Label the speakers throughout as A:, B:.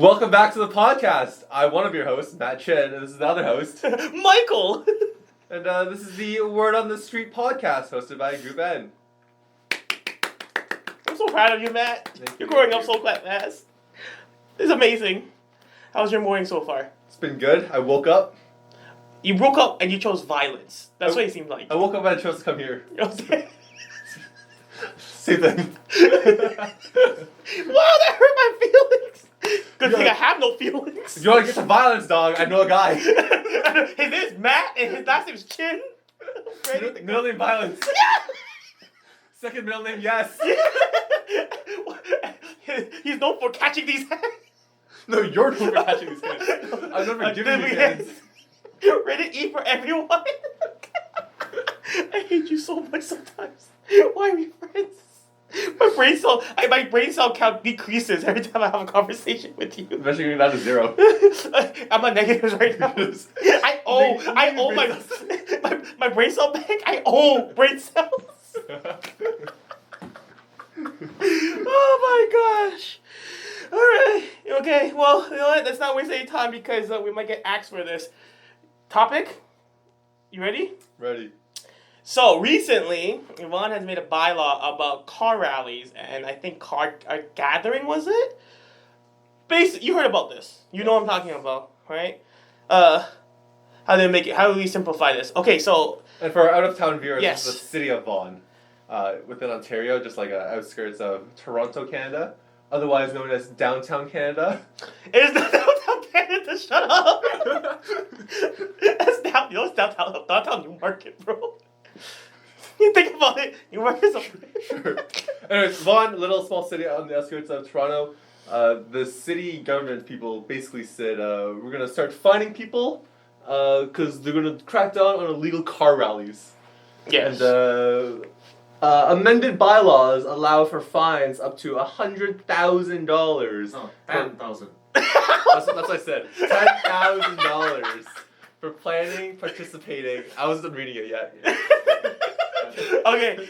A: Welcome back to the podcast. I'm one of your hosts, Matt Chen, and this is the other host,
B: Michael!
A: and this is the Word on the Street podcast hosted by Group N.
B: I'm so proud of you, Matt.
A: Thank
B: You're
A: you.
B: growing up so fast. It's amazing. How's your morning so far?
A: It's been good. I woke up.
B: You woke up and you chose violence. That's what it seemed like.
A: I woke up and I chose to come here.
B: Okay.
A: Same thing.
B: Wow, that hurt my feelings. Good
A: Yeah.
B: thing I have no feelings.
A: If you want to get to violence, dog, I know a guy.
B: His name is Matt and his last name is Chin.
A: Middle name Violence. Second middle name Yes.
B: He's known for catching these hands.
A: No, you're known for catching these hands. I'm known for giving these hands.
B: Rated E for everyone. I hate you so much sometimes. Why are we friends? My brain cell count decreases every time I have a conversation with you.
A: Eventually you're down to 0.
B: I'm on negatives right now. I owe my brain cell bank. I owe brain cells. Oh my gosh. Alright. Okay, well, you know what? Let's not waste any time because we might get axed for this. Topic? You ready?
A: Ready.
B: So, recently, Vaughan has made a bylaw about car rallies, and I think car gathering, was it? You heard about this. You know what I'm talking about, right? How do we simplify this? Okay, so...
A: And for our out-of-town viewers,
B: Yes.
A: it's the city of Vaughan, within Ontario, just like outskirts of Toronto, Canada, otherwise known as downtown Canada.
B: It is not downtown Canada, shut up! It's downtown Newmarket, bro. You think about it, Newmarket is
A: Sure. Anyways, Vaughan, little small city on the outskirts of Toronto. The city government people basically said, we're going to start fining people because they're going to crack down on illegal car rallies.
B: Yes.
A: And amended bylaws allow for fines up to $100,000.
C: No, 10,000.
A: That's what I said. $10,000 for planning, participating. I wasn't reading it yet.
B: Okay,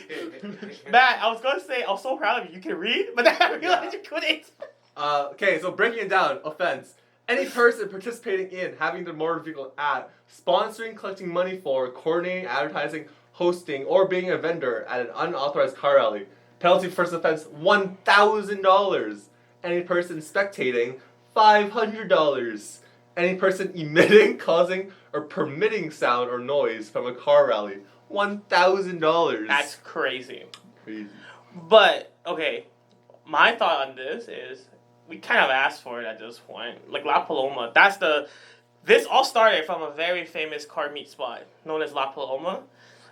B: Matt, I was gonna say, I'm so proud of you. You can read, but then I realized you couldn't.
A: Okay, so breaking it down, offense. Any person participating in, having their motor vehicle at, sponsoring, collecting money for, coordinating, advertising, hosting, or being a vendor at an unauthorized car rally. Penalty for first offense, $1,000. Any person spectating, $500. Any person emitting, causing, or permitting sound or noise from a car rally, $1,000.
B: That's crazy.
A: Crazy.
B: But, okay, my thought on this is, we kind of asked for it at this point. Like La Paloma, this all started from a very famous car meet spot known as La Paloma.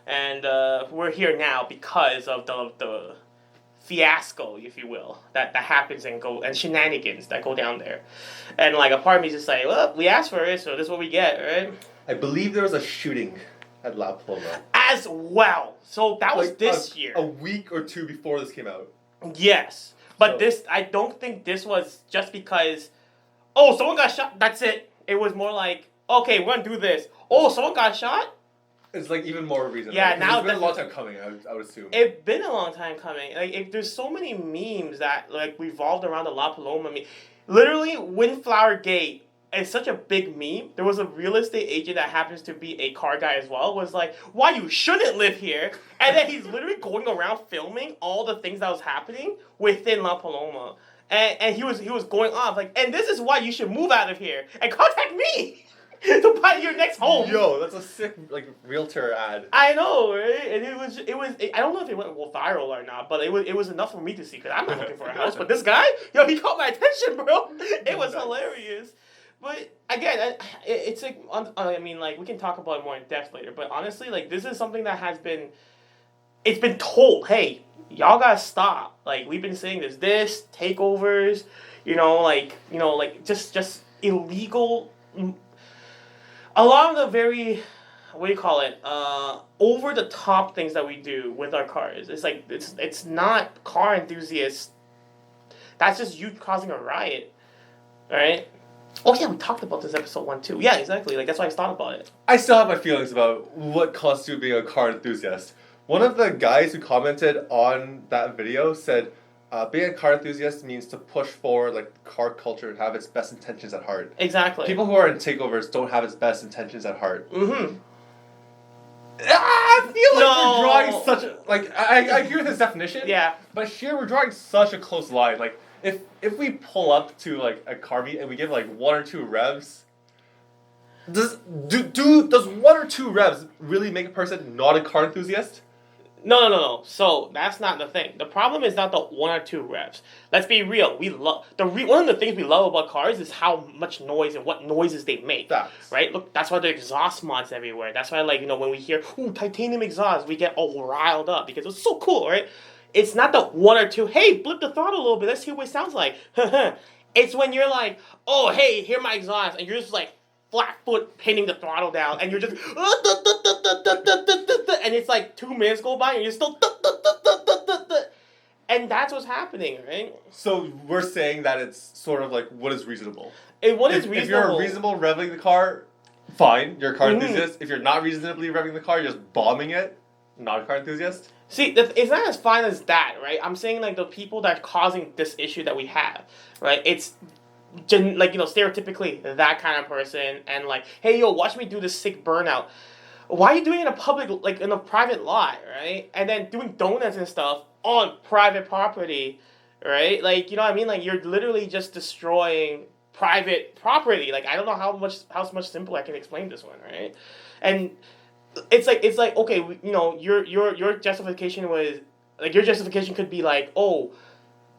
B: And we're here now because of the fiasco, if you will, that happens and shenanigans that go down there. And like a part of me is just like, well, we asked for it, so this is what we get, right?
A: I believe there was a shooting at La Paloma.
B: As well. So that was this year.
A: A week or two before this came out.
B: Yes. But
A: So-
B: I don't think this was just because, oh, someone got shot, that's it. It was more like, okay, we're gonna do this. Oh, someone got shot?
A: It's like even more reason.
B: Yeah,
A: right? 'Cause
B: now
A: it's been a
B: that-
A: long time coming, I would assume.
B: It's been a long time coming. Like, there's so many memes that like revolved around the La Paloma meme. Literally, Windflower Gate is such a big meme. There was a real estate agent that happens to be a car guy as well. Was like, why you shouldn't live here? And then he's literally going around filming all the things that was happening within La Paloma. And he was going off like, and this is why you should move out of here and contact me to buy your next home.
A: Yo, that's a sick like realtor ad.
B: I know, right? And it was. I don't know if it went viral or not, but it was enough for me to see because I'm not looking for a house. But this guy, yo, he caught my attention, bro. It was hilarious. But again, it's like I mean, like we can talk about it more in depth later. But honestly, like this is something that has been. It's been told, hey, y'all gotta stop. Like we've been saying this takeovers, like just illegal. A lot of the very, what do you call it? Over the top things that we do with our cars. It's like it's not car enthusiasts. That's just you causing a riot, right? Oh yeah, we talked about this episode 1 too. Yeah, exactly. Like that's why I thought about it.
A: I still have my feelings about what constitutes being a car enthusiast. One of the guys who commented on that video said, being a car enthusiast means to push forward like car culture and have its best intentions at heart.
B: Exactly.
A: People who are in takeovers don't have its best intentions at heart.
B: Mm-hmm.
A: I feel like
B: No.
A: we're drawing such a like I agree with his definition.
B: Yeah.
A: But here we're drawing such a close line. Like if we pull up to like a car meet and we give like 1 or 2 revs, does 1 or 2 revs really make a person not a car enthusiast?
B: No. So that's not the thing. The problem is not the 1 or 2 revs. Let's be real. We love one of the things we love about cars is how much noise and what noises they make.
A: Facts.
B: Right? Look, that's why the exhaust mods everywhere. That's why, like, when we hear ooh titanium exhaust, we get all riled up because it's so cool, right? It's not the 1 or 2. Hey, blip the throttle a little bit. Let's hear what it sounds like. It's when you're like, oh hey, hear my exhaust, and you're just like flat foot pinning the throttle down, and you're just and it's like 2 minutes go by, and you're still and that's what's happening, right?
A: So we're saying that it's sort of like what is reasonable.
B: And what is
A: If
B: reasonable?
A: you're reasonable revving the car, fine, you're a car
B: Mhm.
A: enthusiast. If you're not reasonably revving the car, you're just bombing it, not a car enthusiast.
B: See, it's not as fine as that, right? I'm saying like the people that are causing this issue that we have, right? It's like, stereotypically that kind of person, and like, hey, yo, watch me do this sick burnout. Why are you doing it in a public, like in a private lot, right? And then doing donuts and stuff on private property, right? Like, you know what I mean? Like, you're literally just destroying private property. Like, I don't know how much simpler I can explain this one, right? And it's like okay, your justification was like, your justification could be like, oh,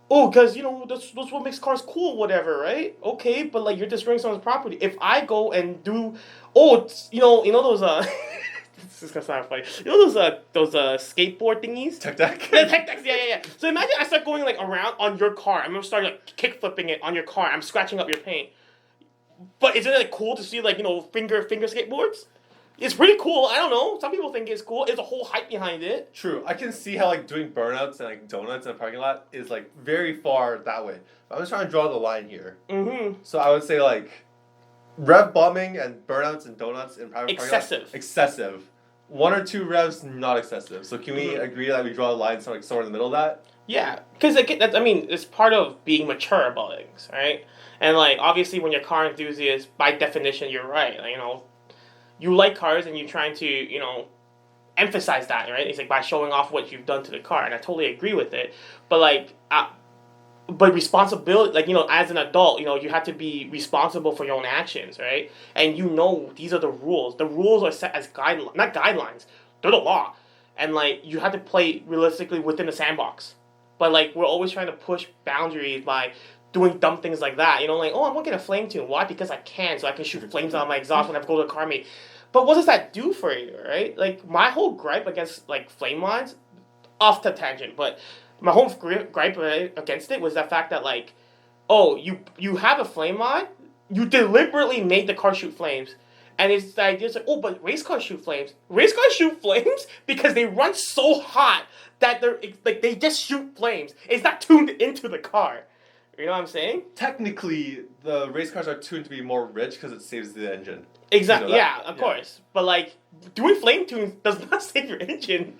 B: because that's what makes cars cool, whatever, right? Okay, but like, you're destroying someone's property. If I go and do, those this is gonna sound funny. Those skateboard thingies.
A: Tech deck.
B: Yeah, tech decks. Yeah. So imagine I start going like around on your car. I'm gonna start like kick flipping it on your car. I'm scratching up your paint. But isn't it cool to see like finger skateboards? It's pretty cool. I don't know. Some people think it's cool. There's a whole hype behind it.
A: True. I can see how like doing burnouts and like donuts in a parking lot is like very far that way. But I'm just trying to draw the line here.
B: Mm-hmm.
A: So I would say like rev bombing and burnouts and donuts in private parking lots. Excessive. 1 or 2 revs, not excessive. So can we agree that we draw the line somewhere in the middle of that?
B: Yeah, because it's part of being mature about things, right? And like, obviously, when you're a car enthusiast, by definition, you're right. Like, you like cars and you're trying to, emphasize that, right? It's like by showing off what you've done to the car, and I totally agree with it. But like, but responsibility, like, as an adult, you have to be responsible for your own actions, right? And these are the rules. The rules are set as not guidelines. They're the law. And like, you have to play realistically within the sandbox. But like, we're always trying to push boundaries by doing dumb things like that. Like, oh, I'm gonna get a flame tune. Why? Because I can, so I can shoot flames out of my exhaust when I go to a car meet. But what does that do for you, right? Like, my whole gripe against like flame lines, off the tangent, but my whole gripe against it was the fact that like, oh, you have a flame line, you deliberately made the car shoot flames. And it's the idea, like, oh, but race cars shoot flames. Race cars shoot flames because they run so hot that they just shoot flames. It's not tuned into the car. You know what I'm saying?
A: Technically, the race cars are tuned to be more rich because it saves the engine.
B: Exactly. Yeah, of course. But like, doing flame tunes does not save your engine.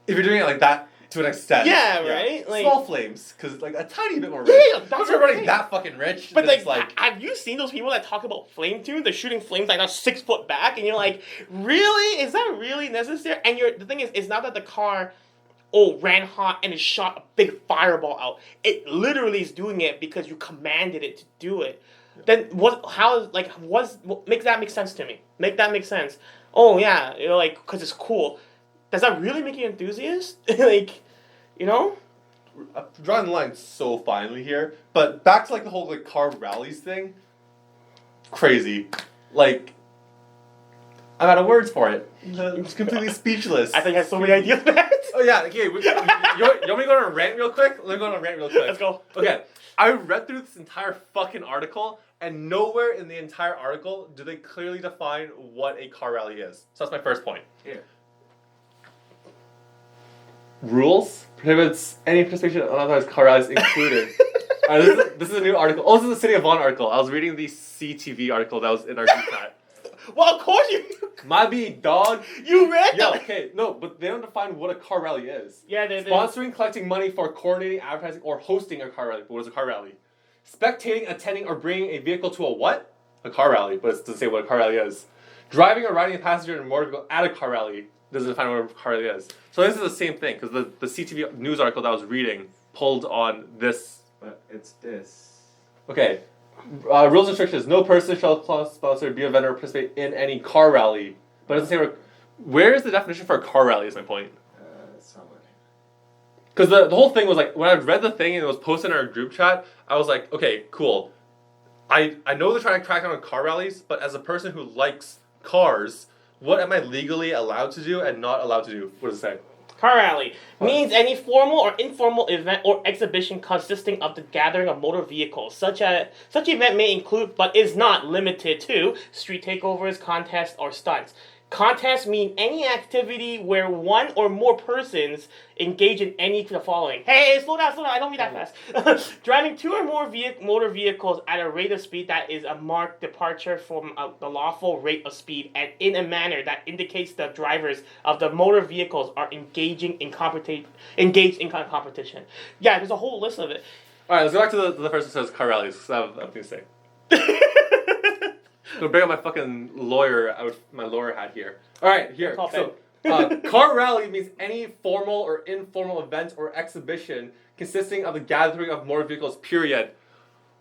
A: If you're doing it like that to an extent.
B: Yeah, right? Like,
A: small flames, because like a tiny bit more rich.
B: Yeah, that's
A: if you're running
B: okay.
A: that fucking rich,
B: but
A: then
B: like,
A: it's like,
B: have you seen those people that talk about flame tunes? They're shooting flames like 6 foot back, and you're like, really? Is that really necessary? And the thing is, it's not that the car ran hot and it shot a big fireball out. It literally is doing it because you commanded it to do it. Yeah. Then what makes that make sense to me? Make that make sense. Oh yeah, because it's cool. Does that really make you an enthusiast? I'm
A: drawing the line so finely here, but back to like the whole like car rallies thing. Crazy. Like, I'm out of words for it. I'm just completely speechless.
B: I think I have so many ideas for that.
A: Oh yeah, okay. You want me to go on a rant real quick? Let me go on a rant real quick.
B: Let's go.
A: Okay. I read through this entire fucking article, and nowhere in the entire article do they clearly define what a car rally is. So that's my first point.
C: Here.
A: Rules prohibits any participation in unauthorized car rallies included. This is a new article. This is a City of Vaughan article. I was reading the CTV article that was in our group chat.
B: Well, of course you
A: Maybe, dog.
B: You read
A: Yo,
B: that?
A: okay, no, but they don't define what a car rally is.
B: Yeah, they
A: Sponsoring, collecting money for coordinating, advertising, or hosting a car rally. What is a car rally? Spectating, attending, or bringing a vehicle to a what? A car rally, but it doesn't say what a car rally is. Driving or riding a passenger in a motor vehicle at a car rally doesn't define what a car rally is. So this is the same thing, because the CTV news article that I was reading pulled on this.
C: But it's this.
A: Okay. Rules and restrictions. No person shall sponsor, be a vendor, or participate in any car rally. But it doesn't say where is the definition for a car rally is my point.
C: Somewhere.
A: Because the whole thing was like, when I read the thing and it was posted in our group chat, I was like, okay, cool. I know they're trying to crack down on car rallies, but as a person who likes cars, what am I legally allowed to do and not allowed to do? What does it say?
B: Car rally means any formal or informal event or exhibition consisting of the gathering of motor vehicles. Such event may include, but is not limited to, street takeovers, contests, or stunts. Contests mean any activity where one or more persons engage in any of the following. Hey, slow down, I don't read that fast. Driving two or more motor vehicles at a rate of speed that is a marked departure from the lawful rate of speed and in a manner that indicates the drivers of the motor vehicles are engaged in competition. Yeah, there's a whole list of it.
A: Alright, let's go back to the first that says car rallies, because I have nothing to say. So bring out my fucking my lawyer hat here. Alright, here. So, car rally means any formal or informal event or exhibition consisting of the gathering of motor vehicles, period.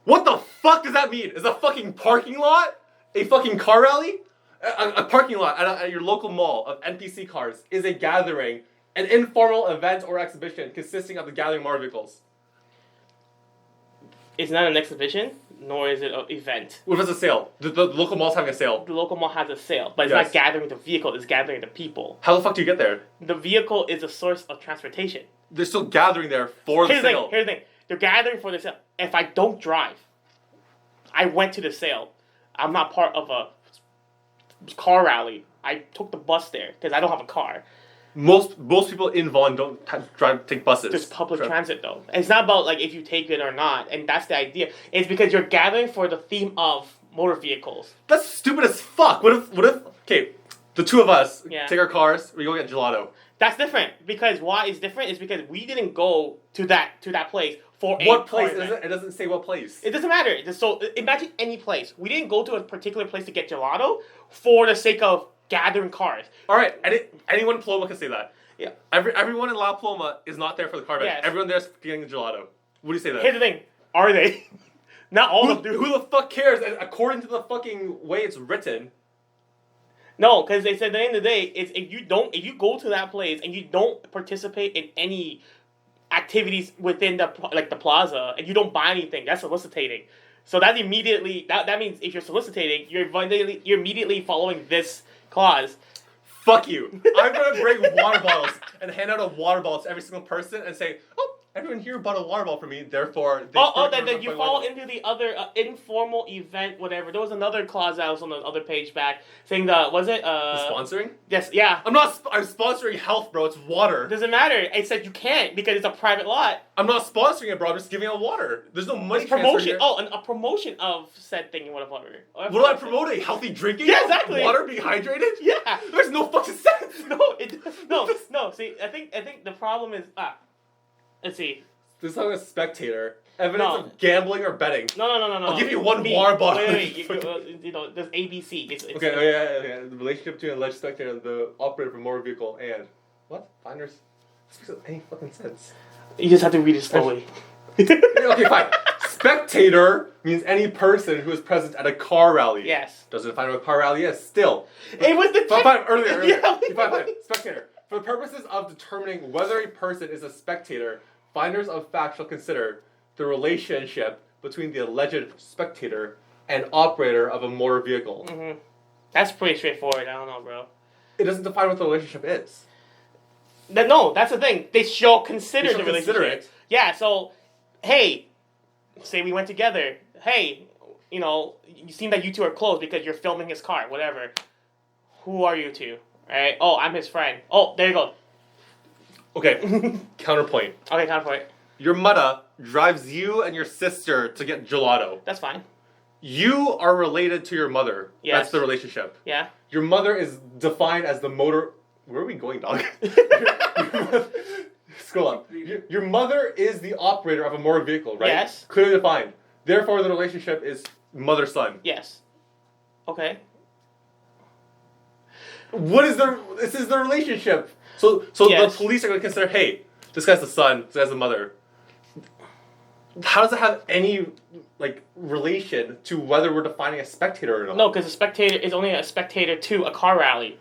A: What the fuck does that mean? Is a fucking parking lot a fucking car rally? A parking lot at your local mall of NPC cars is a gathering, an informal event or exhibition consisting of the gathering of motor vehicles.
B: It's not an exhibition, nor is it an event.
A: What if it's a sale? The local mall's having a sale.
B: The local mall has a sale, but it's
A: Yes.
B: not gathering the vehicle, it's gathering the people.
A: How the fuck do you get there?
B: The vehicle is a source of transportation.
A: They're still gathering there for the sale.
B: Here's the thing. They're gathering for the sale. If I don't drive, I went to the sale. I'm not part of a car rally. I took the bus there because I don't have a car.
A: Most people in Vaughan don't take buses.
B: There's public transit though. It's not about like if you take it or not, and that's the idea. It's because you're gathering for the theme of motor vehicles.
A: That's stupid as fuck. What if okay, the two of us
B: Yeah.
A: take our cars, we go get gelato.
B: That's different because why it's different is because we didn't go to that place for
A: What
B: a
A: place
B: car
A: is
B: event.
A: it? It doesn't say what place.
B: It doesn't matter. So imagine any place. We didn't go to a particular place to get gelato for the sake of gathering cars.
A: Alright, anyone in Paloma can say that.
B: Yeah.
A: Everyone in La Paloma is not there for the car event.
B: Yes.
A: Everyone there's getting the gelato. What do you say that?
B: Here's the thing. Are they? Not all of them.
A: Who the fuck cares? And according to the fucking way it's written.
B: No, because they said at the end of the day, it's if you go to that place and you don't participate in any activities within the plaza and you don't buy anything, that's soliciting. So that immediately that means if you're soliciting, you're immediately following this clause.
A: Fuck you. I'm gonna bring water bottles and hand out a water bottle to every single person and say, oh, everyone here bought a water bottle for me, therefore...
B: Then you fall into the other informal event, whatever. There was another clause that was on the other page back saying was it...
A: The sponsoring?
B: Yes, yeah.
A: I'm sponsoring health, bro. It's water.
B: It doesn't matter. It said you can't because it's a private lot.
A: I'm not sponsoring it, bro. I'm just giving out water. There's no money
B: It's
A: transfer
B: promotion.
A: here.
B: Oh, a promotion of said thing and whatever.
A: What do I promote? Healthy drinking?
B: Yeah, exactly.
A: Water, being hydrated?
B: Yeah.
A: There's no fucking sense.
B: No. See, I think the problem is let's see.
A: This is like a spectator. Evidence
B: No.
A: of gambling or betting.
B: No.
A: I'll give you one water bottle.
B: Wait. There's ABC. It's
A: Okay, yeah. The relationship between an alleged spectator and the operator of a motor vehicle and... What? Finders? This makes any fucking sense.
B: You just have to read it slowly.
A: Okay, fine. Spectator means any person who is present at a car rally.
B: Yes.
A: Doesn't define what a car rally is. Still.
B: It was the
A: Fine, earlier.
B: Yeah,
A: Fine. Spectator. For the purposes of determining whether a person is a spectator, finders of fact shall consider the relationship between the alleged spectator and operator of a motor vehicle.
B: Mm-hmm. That's pretty straightforward. I don't know, bro.
A: It doesn't define what the relationship is.
B: No, that's the thing. They shall consider the relationship.
A: Consider it.
B: Yeah, so, hey, say we went together. Hey, you seem like you two are close because you're filming his car, whatever. Who are you two? Right? Oh, I'm his friend. Oh, there you go.
A: Okay, counterpoint.
B: Okay, time for it.
A: Your mother drives you and your sister to get gelato.
B: That's fine.
A: You are related to your mother.
B: Yes.
A: That's the relationship.
B: Yeah.
A: Your mother is defined as the motor. Where are we going, dog? Scroll up. Your mother is the operator of a motor vehicle, right?
B: Yes.
A: Clearly defined. Therefore, the relationship is mother-son.
B: Yes. Okay.
A: This is the relationship. So
B: Yes.
A: the police are going to consider, hey, this guy's the son, this guy's the mother. How does it have any relation to whether we're defining a spectator or not?
B: No, because a spectator is only a spectator to a car rally.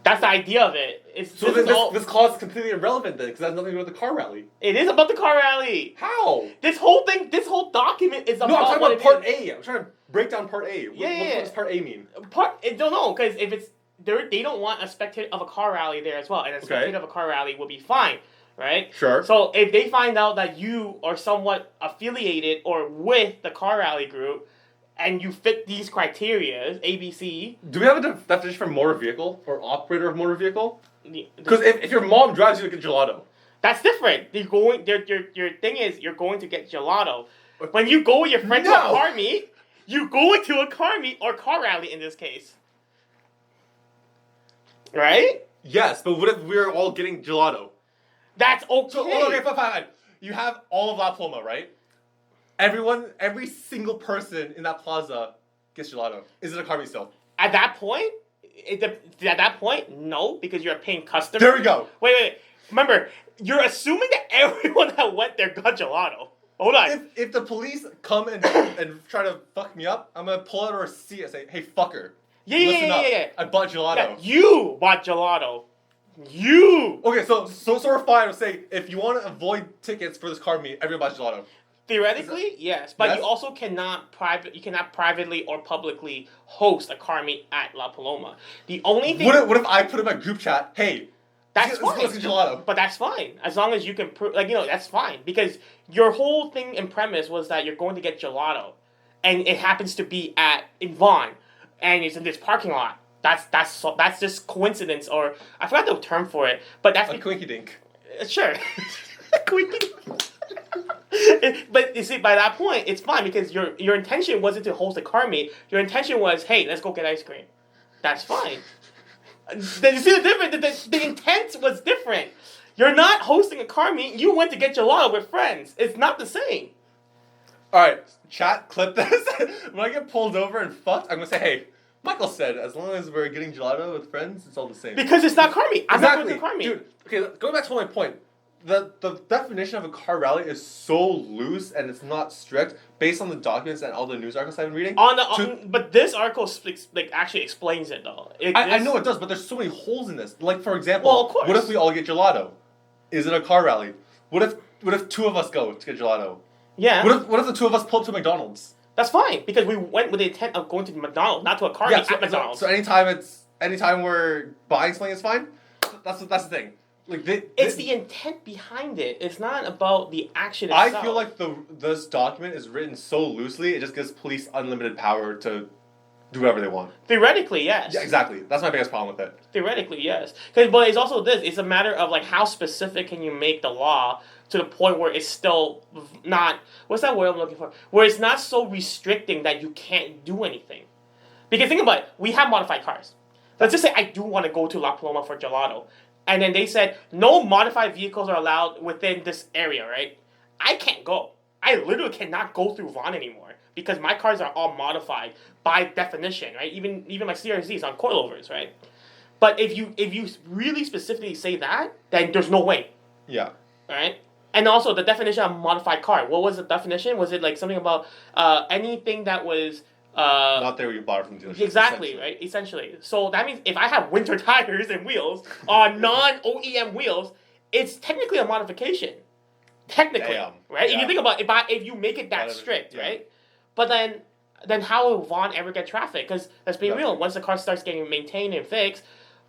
B: That's the idea of it.
A: So this clause is completely irrelevant then, because it has nothing to do with the car rally.
B: It is about the car rally.
A: How?
B: This whole document is about.
A: No, I'm talking
B: what
A: about Part
B: it is.
A: A. I'm trying to break down Part A. What does Part A mean?
B: Don't know, because if it's they don't want a spectator of a car rally there as well, and a spectator of a car rally will be fine, right?
A: Sure.
B: So if they find out that you are somewhat affiliated or with the car rally group, and you fit these criteria, A, B, C.
A: Do we have a definition for motor vehicle or operator of motor vehicle? Because if your mom drives you to get gelato.
B: That's different. Your thing is you're going to get gelato. When you go with your friend to a car meet, you go into a car meet or car rally in this case. Right?
A: Yes, but what if we're all getting gelato?
B: That's okay.
A: So, okay, fine. You have all of La Paloma, right? Every single person in that plaza gets gelato. Is it a car meet still?
B: At that point, no, because you're a paying customer.
A: There we go.
B: Wait. Remember, you're assuming that everyone that went there got gelato. Hold on.
A: If the police come and try to fuck me up, I'm gonna pull out a receipt and say, "Hey, fucker. Listen up. I bought gelato."
B: Yeah, you bought gelato. You.
A: Okay, so we're fine with saying if you want to avoid tickets for this car meet, everyone buys gelato.
B: Theoretically, yes, but
A: Yes?
B: you also cannot privately or publicly host a car meet at La Paloma. The only thing.
A: What if I put in my group chat, "Hey,
B: that's
A: let's
B: fine.
A: get gelato."
B: But that's fine as long as you can prove, that's fine because your whole thing and premise was that you're going to get gelato, and it happens to be in Vaughan, and it's in this parking lot. That's just coincidence, or I forgot the term for it, but that's
A: A quinky dink.
B: Sure. Quinky. But you see, by that point, it's fine because your intention wasn't to host a car meet. Your intention was, hey, let's go get ice cream. That's fine. You see the difference? The intent was different. You're not hosting a car meet. You went to get gelato with friends. It's not the same.
A: All right, chat, clip this. When I get pulled over and fucked, I'm gonna say, "Hey, Michael said as long as we're getting gelato with friends, it's all the same."
B: Because it's not car meet. I'm not going to car meet.
A: Dude, okay, going back to my point. The definition of a car rally is so loose and it's not strict based on the documents and all the news articles I've been reading.
B: But this article actually explains it though.
A: I know it does, but there's so many holes in this. Like for example,
B: well, of course.
A: What if we all get gelato? Is it a car rally? What if two of us go to get gelato?
B: Yeah.
A: What if the two of us pull up to McDonald's?
B: That's fine because we went with the intent of going to McDonald's, not to a car meet at McDonald's.
A: So anytime we're buying something, it's fine. That's the thing.
B: It's the intent behind it. It's not about the action itself.
A: I feel like this document is written so loosely, it just gives police unlimited power to do whatever they want.
B: Theoretically, yes.
A: Yeah, exactly. That's my biggest problem with it.
B: Theoretically, yes. But it's also this. It's a matter of how specific can you make the law to the point where it's still not... What's that word I'm looking for? Where it's not so restricting that you can't do anything. Because think about it. We have modified cars. Let's just say I do want to go to La Paloma for gelato. And then they said, no modified vehicles are allowed within this area, right? I can't go. I literally cannot go through Vaughan anymore because my cars are all modified by definition, right? Even my CRZs on coilovers, right? But if you really specifically say that, then there's no way.
A: Yeah.
B: Right? And also the definition of modified car. What was the definition? Was it something about anything that was...
A: not there where you bought it from the dealership.
B: Exactly, right? Essentially. So that means if I have winter tires and wheels on non-OEM wheels, it's technically a modification. Technically.
A: Damn.
B: Right?
A: Yeah.
B: If you think about if you make it that strict,
A: yeah.
B: right? But then how will Vaughan ever get traffic? Because let's be real, once the car starts getting maintained and fixed,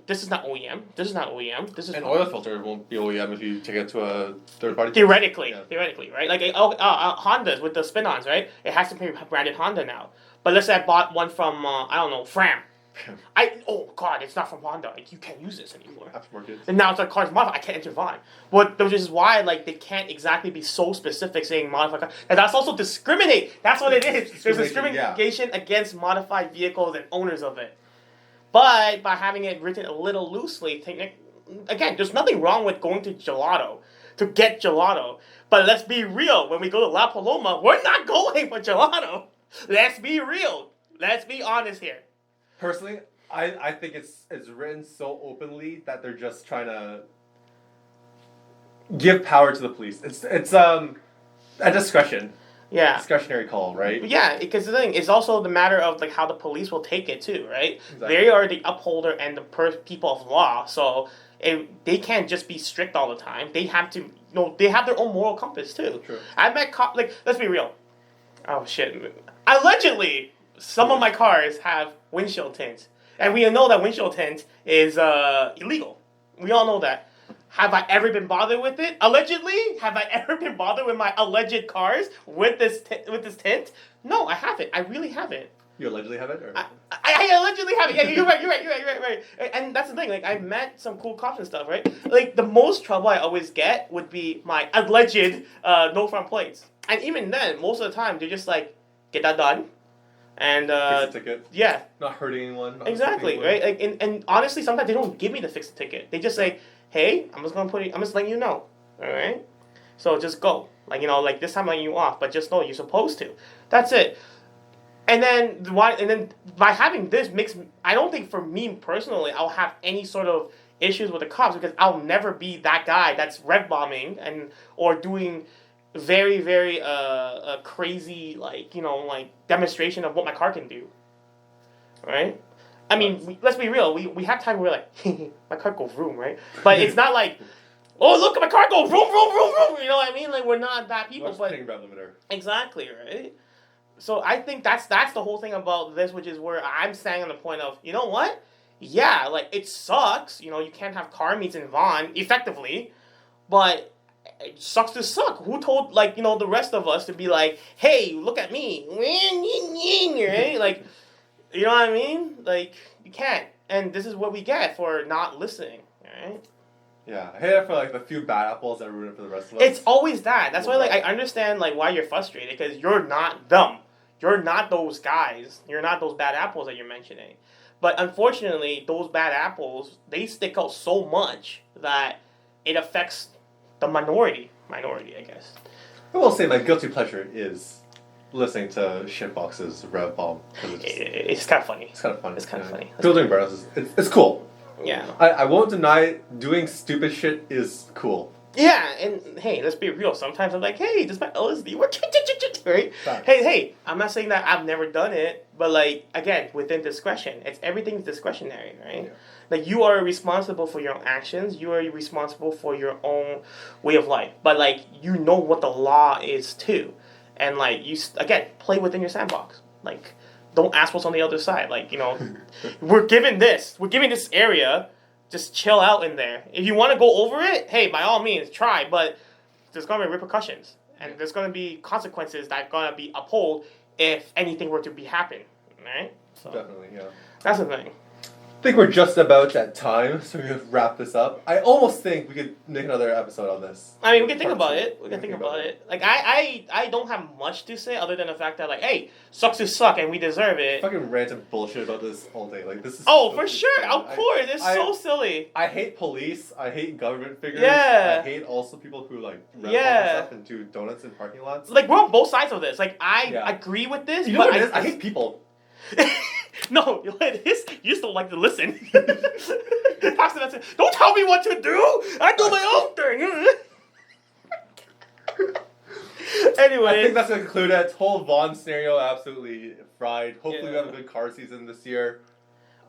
B: this is not OEM. This is not OEM. This is
A: an oil filter won't be OEM if you take it to a third party.
B: Theoretically, right? Hondas with the spin-ons, right? It has to be branded Honda now. But let's say I bought one from, Fram. Oh god, it's not from Honda. Like, you can't use this anymore.
A: Aftermarket.
B: And now it's like cars modified. I can't enter Vaughan. Which is why like they can't exactly be so specific saying modified car. And that's also discriminate. That's what it is. There's discrimination against modified vehicles and owners of it. But by having it written a little loosely, again, there's nothing wrong with going to gelato to get gelato. But let's be real. When we go to La Paloma, we're not going for gelato. Let's be real. Let's be honest here.
A: Personally, I think it's written so openly that they're just trying to give power to the police. It's a discretion.
B: Yeah.
A: Discretionary call, right?
B: Yeah, because the thing is also the matter of like how the police will take it too, right?
A: Exactly.
B: They are the upholder and the people of law, so they can't just be strict all the time. They have to, they have their own moral compass too.
A: True.
B: I met let's be real. Oh shit! Allegedly, some of my cars have windshield tint, and we know that windshield tint is illegal. We all know that. Have I ever been bothered with it? Allegedly, have I ever been bothered with my alleged cars with this tint? No, I haven't. I really haven't.
A: You allegedly have it, or
B: I allegedly have it. Yeah, you're right. And that's the thing. Like, I've met some cool cops and stuff, right? Like, the most trouble I always get would be my alleged no front plates. And even then, most of the time, they're just like, get that done. And
A: fix the ticket.
B: Yeah.
A: Not hurting anyone. Not
B: Exactly,
A: anyone.
B: right? Like, and honestly, sometimes they don't give me the fix the ticket. They just say, hey, I'm just letting you know. Alright? So just go. Like, like this time I'm letting you off, but just know you're supposed to. That's it. And then by having this I don't think for me personally I'll have any sort of issues with the cops because I'll never be that guy that's rev bombing or doing very, very crazy like demonstration of what my car can do. Right? I mean, let's be real. We have time where we're like, my car go vroom, right? But it's not like, oh, look at my car go vroom, vroom, vroom, vroom. You know what I mean? Like, we're not that people. But exactly, right? So I think that's the whole thing about this, which is where I'm saying on the point of, you know what? Yeah, like, it sucks. You can't have car meets in Vaughan, effectively. But it sucks to suck. Who told, the rest of us to be like, hey, look at me. Right? Like... You know what I mean? Like, you can't. And this is what we get for not listening, right?
A: Yeah, I hate it for, the few bad apples that ruin it for the rest of us.
B: It's always that. That's why, I understand, why you're frustrated, because you're not them. You're not those guys. You're not those bad apples that you're mentioning. But unfortunately, those bad apples, they stick out so much that it affects the minority, I guess.
A: I will say my guilty pleasure is listening to shitboxes rev bomb.
B: It's kind of funny.
A: It's kind of fun.
B: It's kind of funny.
A: Building barrels it's cool.
B: Yeah.
A: I won't deny doing stupid shit is cool.
B: Yeah, and hey, let's be real. Sometimes I'm like, hey, does my LSD work? Right?
A: Facts.
B: Hey, I'm not saying that I've never done it, but again, within discretion. Everything's discretionary, right?
A: Yeah.
B: Like, you are responsible for your own actions. You are responsible for your own way of life. But you know what the law is too. And you again play within your sandbox. Don't ask what's on the other side. We're given this area. Just chill out in there. If you want to go over it, hey, by all means, try. But there's gonna be repercussions, and there's gonna be consequences that are gonna be upheld if anything were to be happen. Right? So
A: Definitely, yeah.
B: that's the thing.
A: I think we're just about at time, so we can wrap this up. I almost think we could make another episode on this.
B: I mean, we can think about it. We can think about it. I don't have much to say other than the fact that, hey, sucks to suck and we deserve it.
A: Fucking random bullshit about this all day. This is.
B: Oh,
A: so
B: for sure.
A: insane.
B: Of course. It's so silly.
A: I hate police. I hate government figures.
B: Yeah.
A: I hate also people who rev
B: Yeah.
A: stuff and do donuts in parking lots.
B: We're on both sides of this. I agree with this.
A: You know what it is? I hate people.
B: No, it is. You just don't like to listen. Don't tell me what to do. I do my own thing. Anyway,
A: I think that's gonna conclude it. Whole Vaughan scenario absolutely fried. Hopefully we have a good car season this year.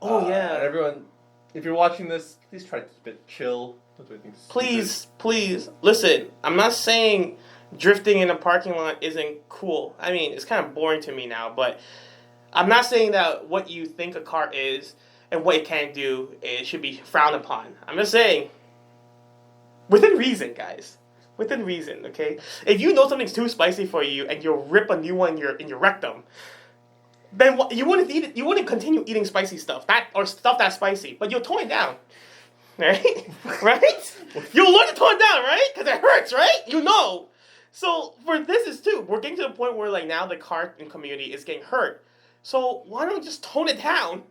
B: Oh yeah.
A: And everyone, if you're watching this, please try to keep it chill. Don't do anything stupid.
B: Please listen. I'm not saying drifting in a parking lot isn't cool. I mean, it's kind of boring to me now, but I'm not saying that what you think a car is and what it can do, it should be frowned upon. I'm just saying, within reason, guys. Within reason, okay? If you know something's too spicy for you and you'll rip a new one in your rectum, then you wouldn't eat it. You wouldn't continue eating spicy stuff, or stuff that's spicy, but you'll tone it down, right? Right? You'll learn to tone it down, right? Because it hurts, right? You know. So for this is too, we're getting to the point where like now the cartoon community is getting hurt. So why don't we just tone it down?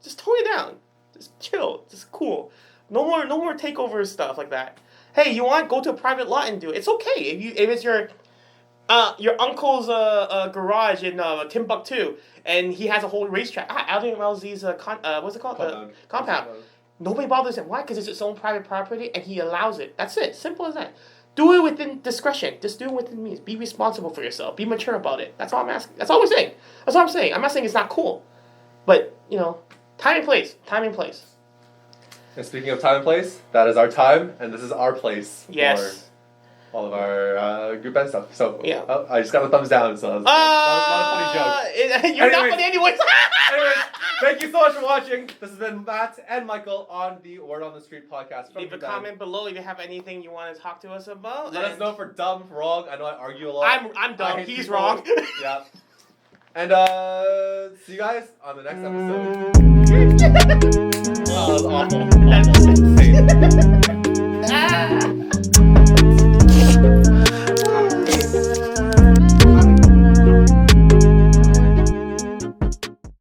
B: Just tone it down. Just chill. Just cool. No more takeover stuff like that. Hey, you want go to a private lot and do it? It's okay if it's your uncle's garage in Timbuktu and he has a whole racetrack. Alvin Rousey's what's it called? Compound. Nobody bothers him. Why? Because it's its own private property and he allows it. That's it. Simple as that. Do it within discretion. Just do it within means. Be responsible for yourself. Be mature about it. That's all I'm asking. That's all we're saying. That's all I'm saying. I'm not saying it's not cool, but time and place. Time and place.
A: And speaking of time and place, that is our time, and this is our place.
B: Yes.
A: For all of our group and stuff. So
B: yeah.
A: I just got a thumbs down, so that was not a funny joke.
B: You're not funny anyways.
A: Anyways, thank you so much for watching. This has been Matt and Michael on the Word on the Street podcast.
B: Leave a comment below if you have anything you want to talk to us about.
A: Let us know if we're dumb, wrong. I know I argue a lot.
B: I'm dumb. He's
A: people.
B: wrong.
A: Yeah. And see you guys on the next episode. That was awful.
B: That's insane.